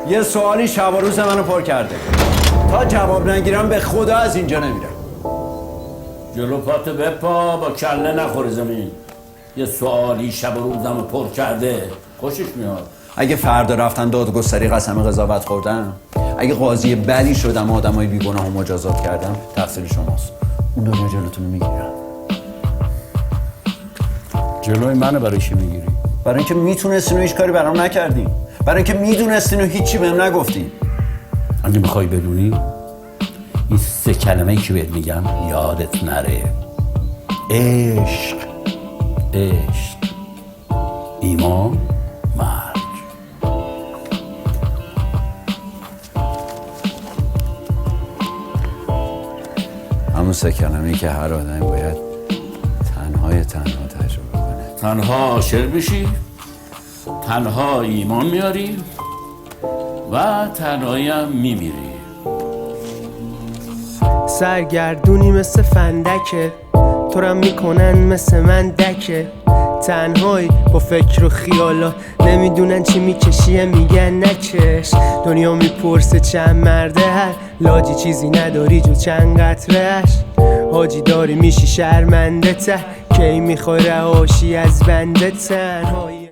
یه سوالی شب و روز منو پر کرده. تا جواب نگیرم به خدا از اینجا نمیرم. جلو پاتو بپا، با کله نخوره زمین. یه سوالی شب و روزمو پر کرده، خوشش میاد. اگه فردا رفتن دادگستری قسم قضاوت خوردم، اگه قاضی بدی شدم و آدمای بیگناه مجازات کردم، تقصیر شماست. اون دنیا جلوتون رو میگیرم. جلوی منو برای چی میگیری؟ برای اینکه میتونستین و هیچ کاری برام نکردین. برای اینکه میدونستین و هیچی بهم نگفتین. اگه میخوای بدونی، این 3 کلمه‌ای که بهت میگم یادت نره. عشق، عشق، ایمان، مرگ. همون 3 کلمه‌ای که هر آدمی باید تنها تجربه کنه. تنها عاشق بشی، تنها ایمان میاری و تنهایی هم میمیری. سرگردونی مثل فندکه، تو رم میکنن مثل من دکه. تنهایی با فکر و خیالات، نمیدونن چی میکشیه میگن نکش. دنیا میپرسه چند مرده هر لاجی، چیزی نداری جو چند قطرهش. حاجی داری میشی شرمنده ته، کی میخوای رهاشی از بنده تنهایی.